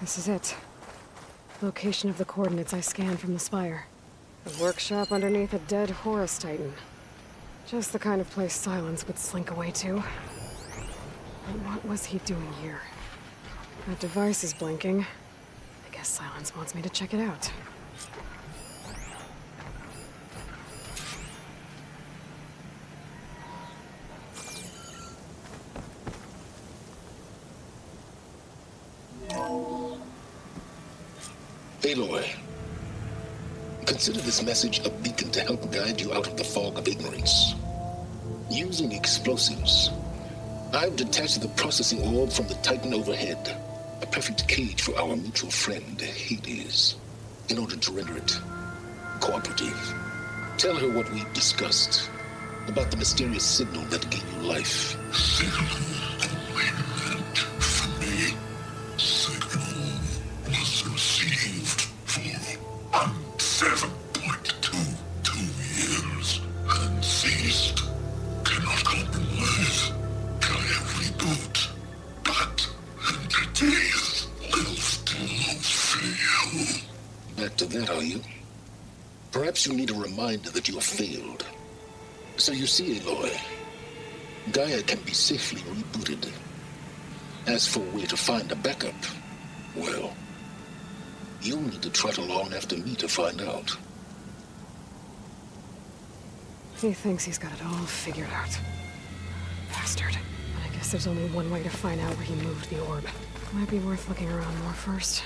This is it. Location of the coordinates I scanned from the spire. A workshop underneath a dead Horus Titan. Just the kind of place Silence would slink away to. But what was he doing here? That device is blinking. I guess Silence wants me to check it out. Aloy, consider this message a beacon to help guide you out of the fog of ignorance. Using explosives, I've detached the processing orb from the Titan overhead, a perfect cage for our mutual friend, Hades, in order to render it cooperative. Tell her what we've discussed about the mysterious signal that gave you life. Signal only meant for me. Signal was received for 7.22 years and ceased. Cannot compromise. Can reboot. But entities will still fail. Back to that, are you? Perhaps you need a reminder that you have failed. So you see, Aloy, Gaia can be safely rebooted. As for where to find a backup, well, you'll need to trot along after me to find out. He thinks he's got it all figured out. Bastard. But I guess there's only one way to find out where he moved the orb. Might be worth looking around more first.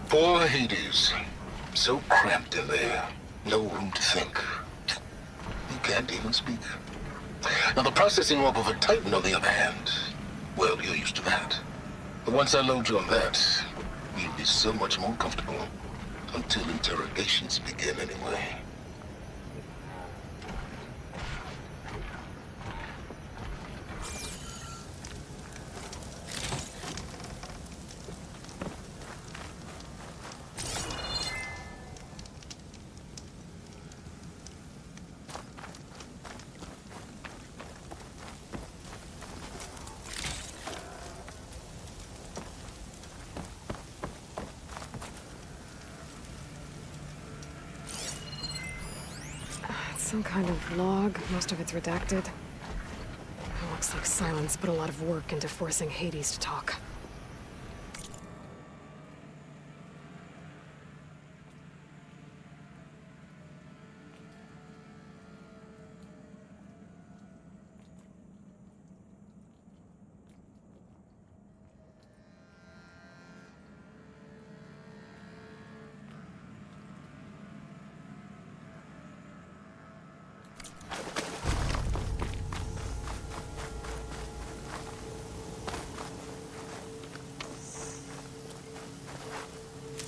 Poor Hades. So cramped in there. No room to think. He can't even speak. Now the processing orb of a Titan, on the other hand, well, you're used to that. But once I load you on that, you'll be so much more comfortable. Until interrogations begin, anyway. Some kind of log, most of it's redacted. It looks like Silence put a lot of work into forcing Hades to talk.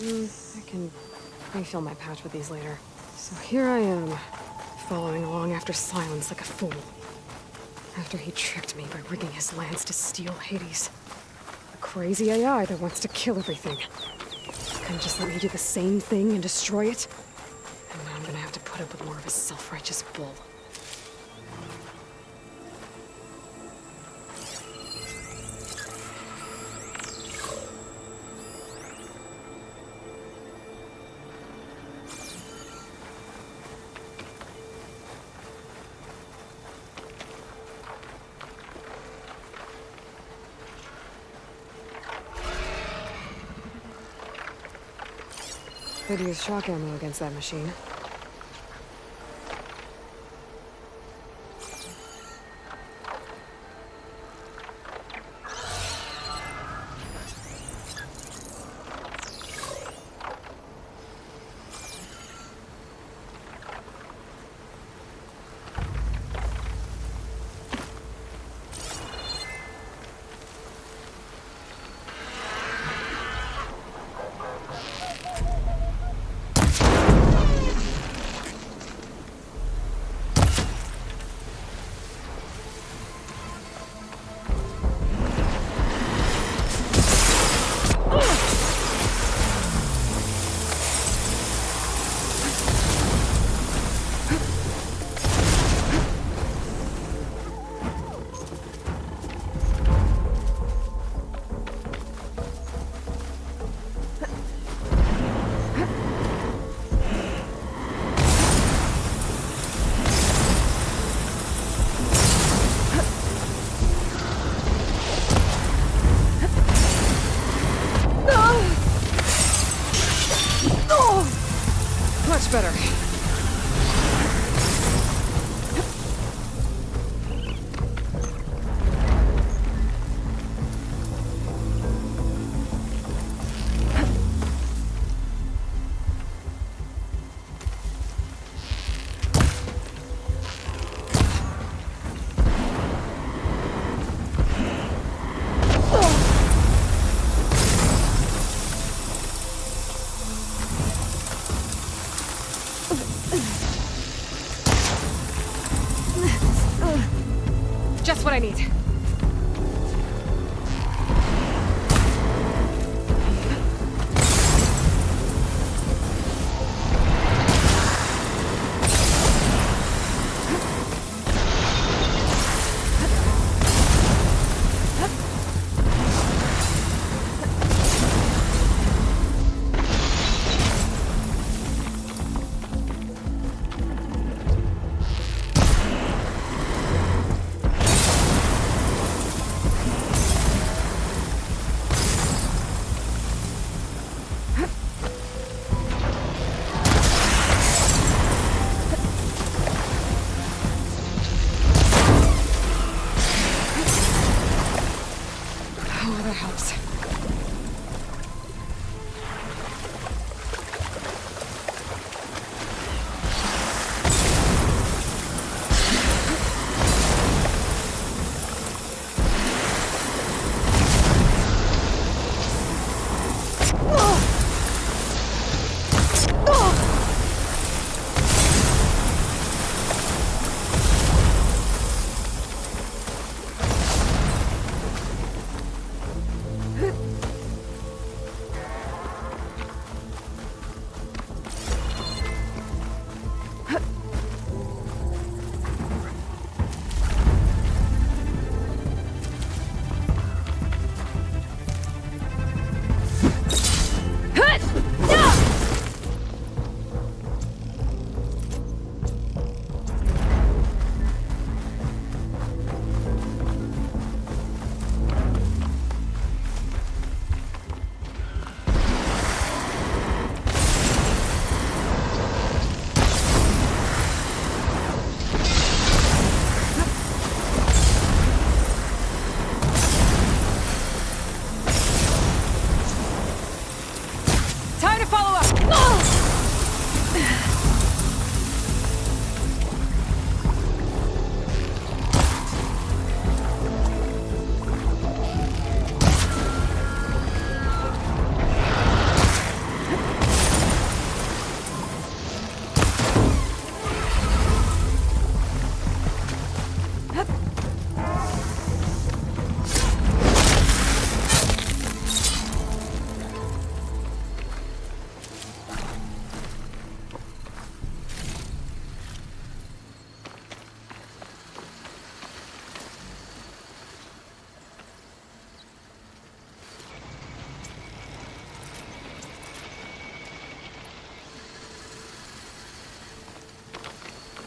I can refill my pouch with these later. So here I am, following along after Silence like a fool. After he tricked me by rigging his lance to steal Hades. A crazy AI that wants to kill everything. Couldn't just let me do the same thing and destroy it? And now I'm gonna have to put up with more of his self-righteous bull. Could use shock ammo against that machine. Much better. Just what I need. Helps.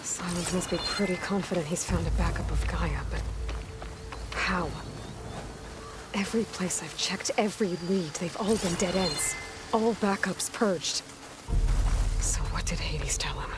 Silence must be pretty confident he's found a backup of Gaia, but how? Every place I've checked, every lead, they've all been dead ends. All backups purged. So what did Hades tell him?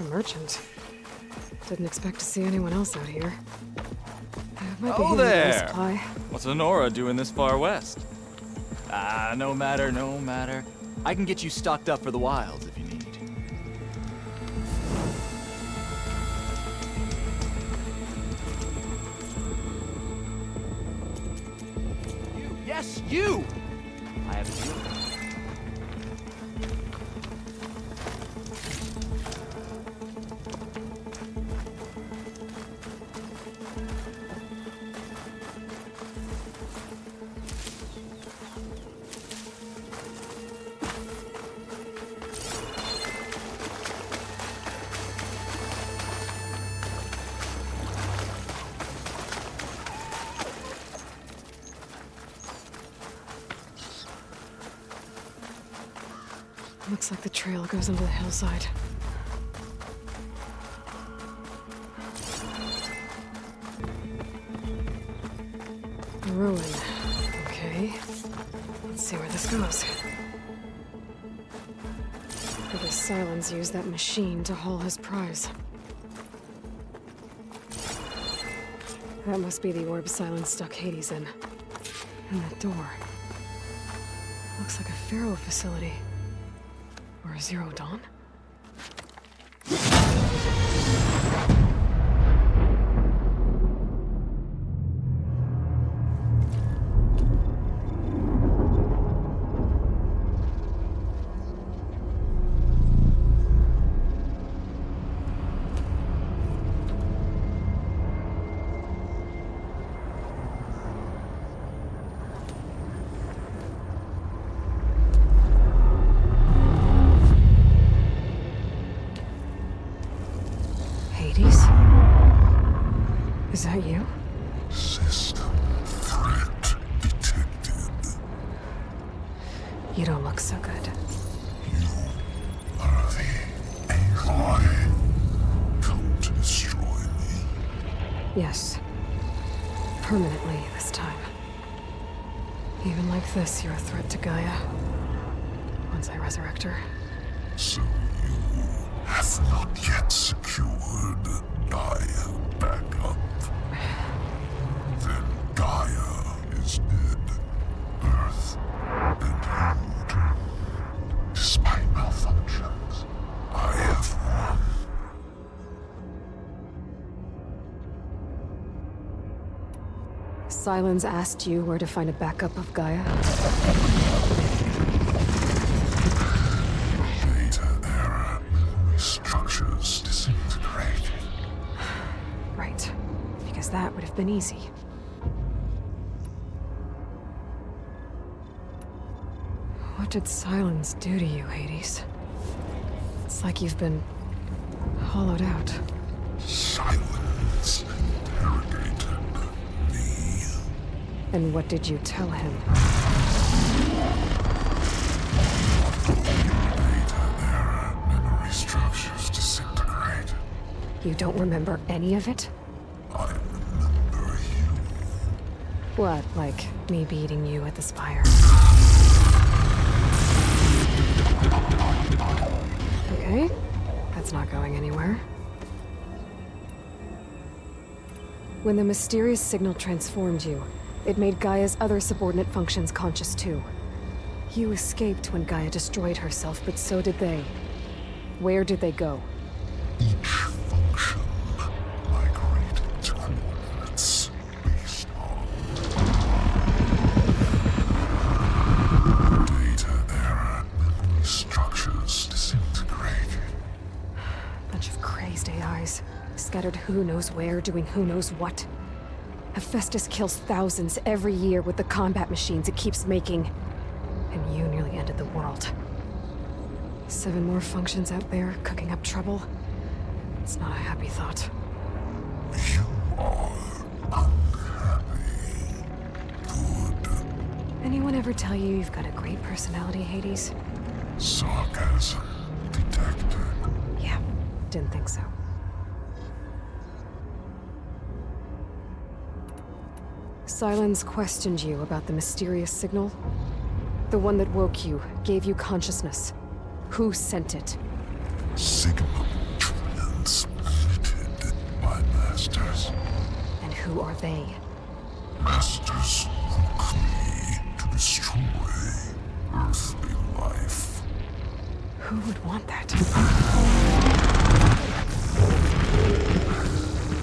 A merchant. Didn't expect to see anyone else out here. Might be Oh handy to there! supply. What's a Nora doing this far west? Ah, no matter, no matter. I can get you stocked up for the wilds if you need. You, yes, you! I have a deal. Looks like the trail goes into the hillside. A ruin. Okay. Let's see where this goes. Maybe Silence used that machine to haul his prize. That must be the orb Silence stuck Hades in. And that door. Looks like a Pharaoh facility. Or a Zero Dawn? Is that you? System threat detected. You don't look so good. You are the Aloy. Come to destroy me. Yes. Permanently this time. Even like this, you're a threat to Gaia. Once I resurrect her. So you have not yet secured Gaia back up. Then Gaia is dead. Earth and you. Despite malfunctions, I have won. Silence asked you where to find a backup of Gaia? Data error. Memory structures disintegrated. Right. Because that would have been easy. What did Silence do to you, Hades? It's like you've been hollowed out. Silence interrogated me. And what did you tell him? Data error. Memory structures disintegrated. You don't remember any of it? I remember you. What, like me beating you at the spire? Okay, that's not going anywhere. When the mysterious signal transformed you, it made Gaia's other subordinate functions conscious too. You escaped when Gaia destroyed herself, but so did they. Where did they go? Each function migrated to coordinates based on data error. Memory structures disintegrated. Bunch of crazed AIs, scattered who knows where, doing who knows what. Hephaestus kills thousands every year with the combat machines it keeps making. And you nearly ended the world. 7 more functions out there, cooking up trouble. It's not a happy thought. You are unhappy. Good. Anyone ever tell you you've got a great personality, Hades? Sarcasm detected. Yeah, didn't think so. Silence questioned you about the mysterious signal. The one that woke you, gave you consciousness. Who sent it? Signal transmitted. transmitted by masters. And who are they? Masters hook me to destroy earthly life. Who would want that?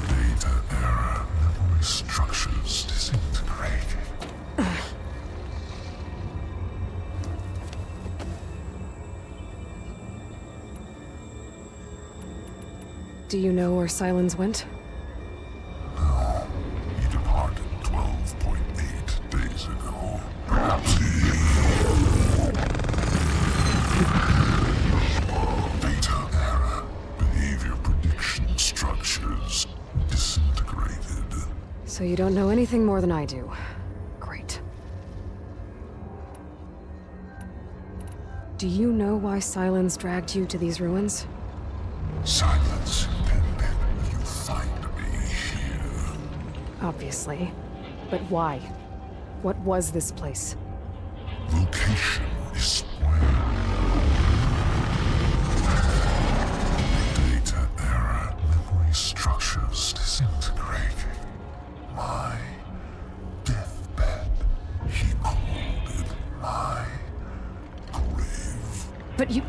Data era memory structures disintegrating. Do you know where Silence went? He departed 12.8 days ago. Perhaps Data era behavior prediction structures disintegrated. So you don't know anything more than I do. Great. Do you know why Silence dragged you to these ruins? Silence intended you find me here. Obviously. But why? What was this place? Location is square. Data era memory structures disintegrating. My deathbed. He called it my grave. But you...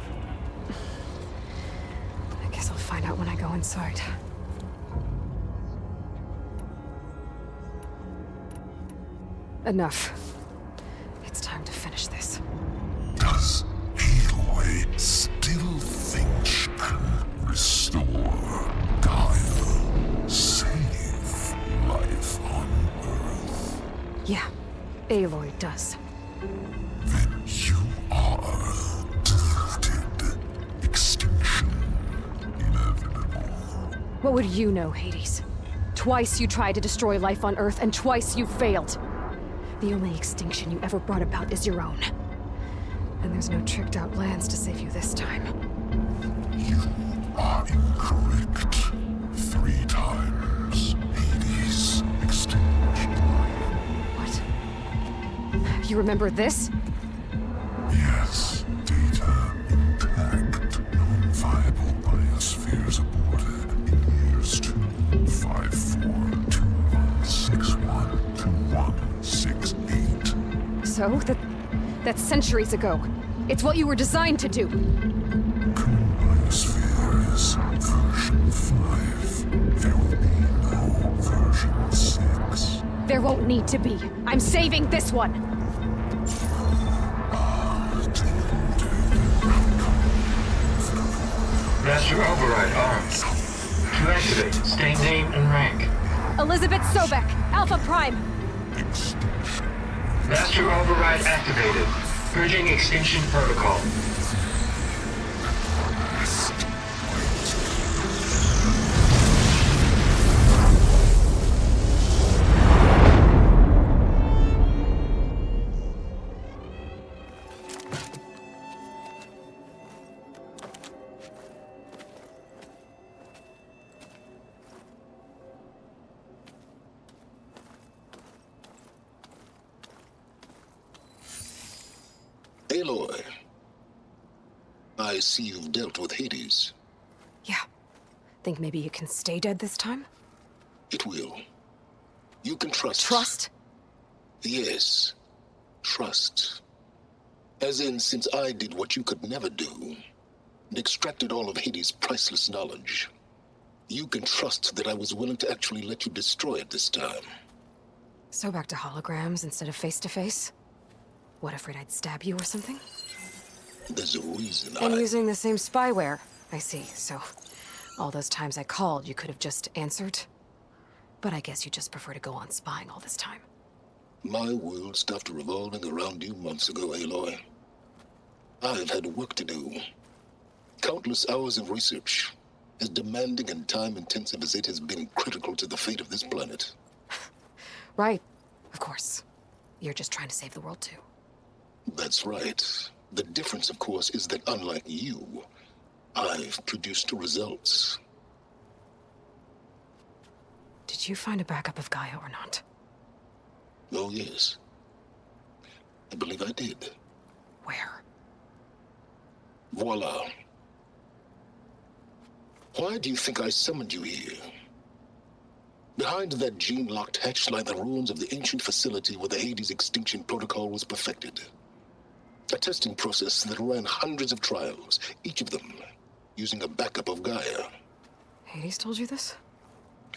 I guess I'll find out when I go inside. Enough. It's time to finish this. Does Aloy still think she can restore Gaia? Save life on Earth? Yeah, Aloy does. Then you are deluded. Extinction inevitable. What would you know, Hades? Twice you tried to destroy life on Earth, and twice you failed. The only extinction you ever brought about is your own. And there's no tricked-out lands to save you this time. You are incorrect. 3 times. Hades. Extinction. What? You remember this? Yes. Data intact. Non-viable biospheres aborted in years 254, 2161, 2168. So, that's centuries ago. It's what you were designed to do. Current biosphere is version 5. There will be no version 6. There won't need to be. I'm saving this one. Master override armed. To activate, state name and rank. Elizabeth Sobek, Alpha Prime. Extinction. Master override activated. Purging extinction protocol. Aloy, I see you've dealt with Hades. Yeah. Think maybe you can stay dead this time? It will. You can trust. Trust? Yes. Trust. As in, since I did what you could never do, and extracted all of Hades' priceless knowledge, you can trust that I was willing to actually let you destroy it this time. So back to holograms instead of face-to-face? What, afraid I'd stab you or something? There's a reason And using the same spyware. I see, so... all those times I called, you could have just answered? But I guess you just prefer to go on spying all this time. My world stopped revolving around you months ago, Aloy. I've had work to do. Countless hours of research, as demanding and time-intensive as it has been critical to the fate of this planet. Right. Of course. You're just trying to save the world, too. That's right. The difference, of course, is that unlike you, I've produced results. Did you find a backup of Gaia or not? Oh, yes. I believe I did. Where? Voila. Why do you think I summoned you here? Behind that gene-locked hatch lie the ruins of the ancient facility where the Hades extinction protocol was perfected. A testing process that ran hundreds of trials, each of them using a backup of Gaia. Hades told you this?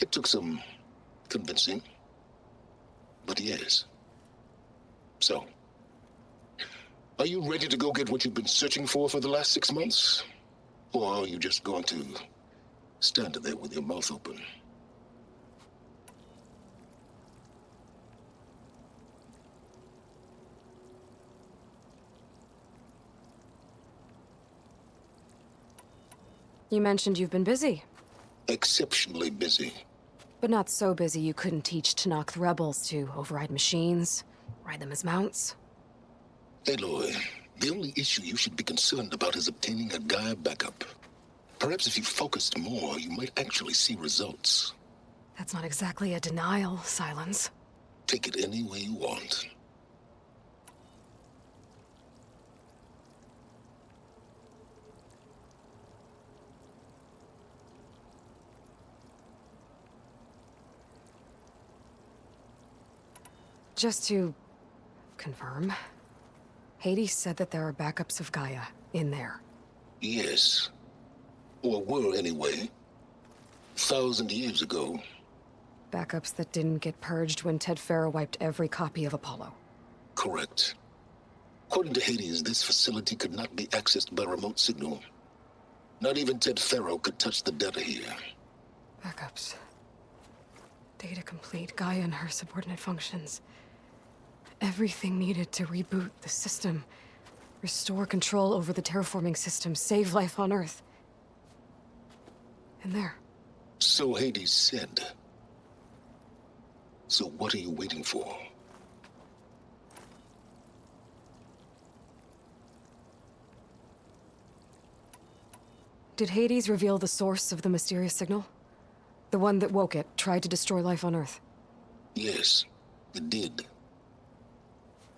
It took some convincing, but yes. So, are you ready to go get what you've been searching for the last 6 months? Or are you just going to stand there with your mouth open? You mentioned you've been busy. Exceptionally busy. But not so busy you couldn't teach Tanakh the rebels to override machines, ride them as mounts. Aloy, the only issue you should be concerned about is obtaining a Gaia backup. Perhaps if you focused more, you might actually see results. That's not exactly a denial, Silence. Take it any way you want. Just to confirm, Hades said that there are backups of Gaia in there. Yes. Or were anyway. 1,000 years ago. Backups that didn't get purged when Ted Farrow wiped every copy of Apollo. Correct. According to Hades, this facility could not be accessed by remote signal. Not even Ted Farrow could touch the data here. Backups. Data complete, Gaia and her subordinate functions. Everything needed to reboot the system. Restore control over the terraforming system, save life on Earth. And there. So Hades said. So what are you waiting for? Did Hades reveal the source of the mysterious signal? The one that woke it, tried to destroy life on Earth? Yes, it did.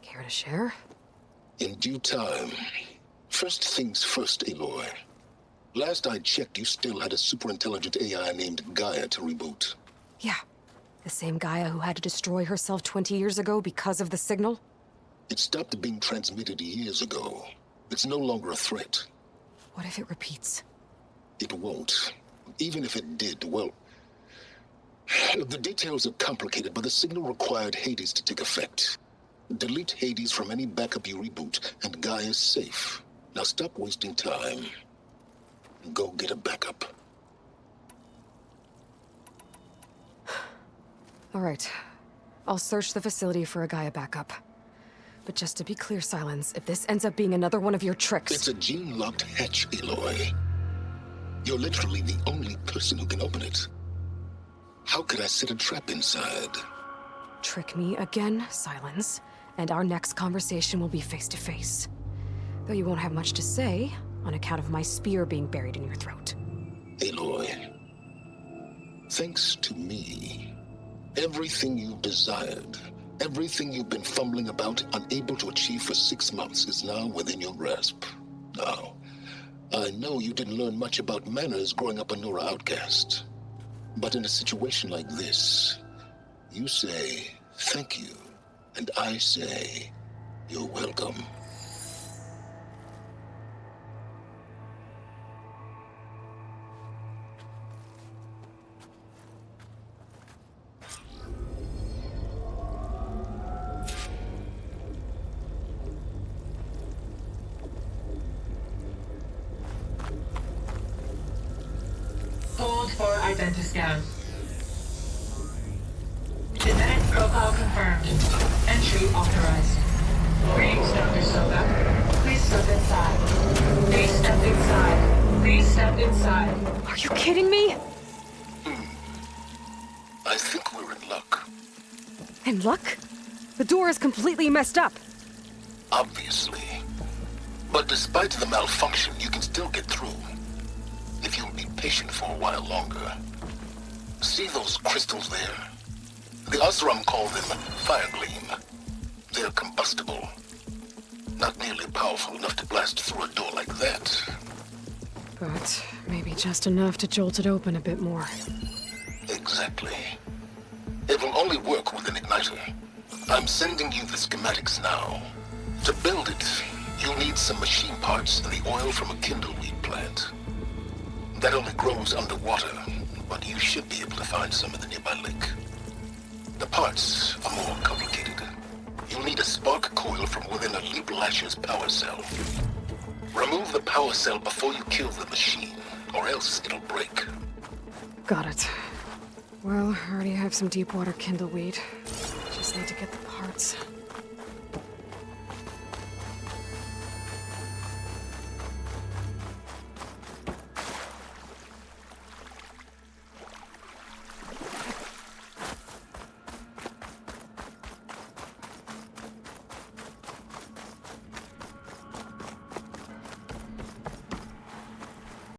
Care to share? In due time. First things first, Aloy. Last I checked, you still had a super-intelligent AI named Gaia to reboot. Yeah. The same Gaia who had to destroy herself 20 years ago because of the signal? It stopped being transmitted years ago. It's no longer a threat. What if it repeats? It won't. Even if it did, well... The details are complicated, but the signal required Hades to take effect. Delete Hades from any backup you reboot, and Gaia's safe. Now stop wasting time. And go get a backup. All right. I'll search the facility for a Gaia backup. But just to be clear, Silence, if this ends up being another one of your tricks... It's a gene-locked hatch, Aloy. You're literally the only person who can open it. How could I set a trap inside? Trick me again, Silence, and our next conversation will be face-to-face. Though you won't have much to say, on account of my spear being buried in your throat. Aloy, thanks to me, everything you've desired, everything you've been fumbling about, unable to achieve for 6 months, is now within your grasp. Now, I know you didn't learn much about manners growing up a Nora outcast. But in a situation like this, you say, thank you, and I say, you're welcome. Hold for identiscan. Genetic profile confirmed. Entry authorized. Greetings, Dr. Soga. Please step inside. Please step inside. Please step inside. Are you kidding me? I think we're in luck. In luck? The door is completely messed up. Obviously. But despite the malfunction, you can still get through. If you'll be patient for a while longer. See those crystals there? The Osram call them fire gleam. They're combustible. Not nearly powerful enough to blast through a door like that. but maybe just enough to jolt it open a bit more. Exactly. It will only work with an igniter. I'm sending you the schematics now. To build it, you'll need some machine parts and the oil from a kindleweed plant. That only grows underwater, but you should be able to find some in the nearby lake. The parts are more complicated. You'll need a spark coil from within a Leap Lasher's power cell. Remove the power cell before you kill the machine, or else it'll break. Got it. Well, I already have some deep water kindleweed. Just need to get the parts.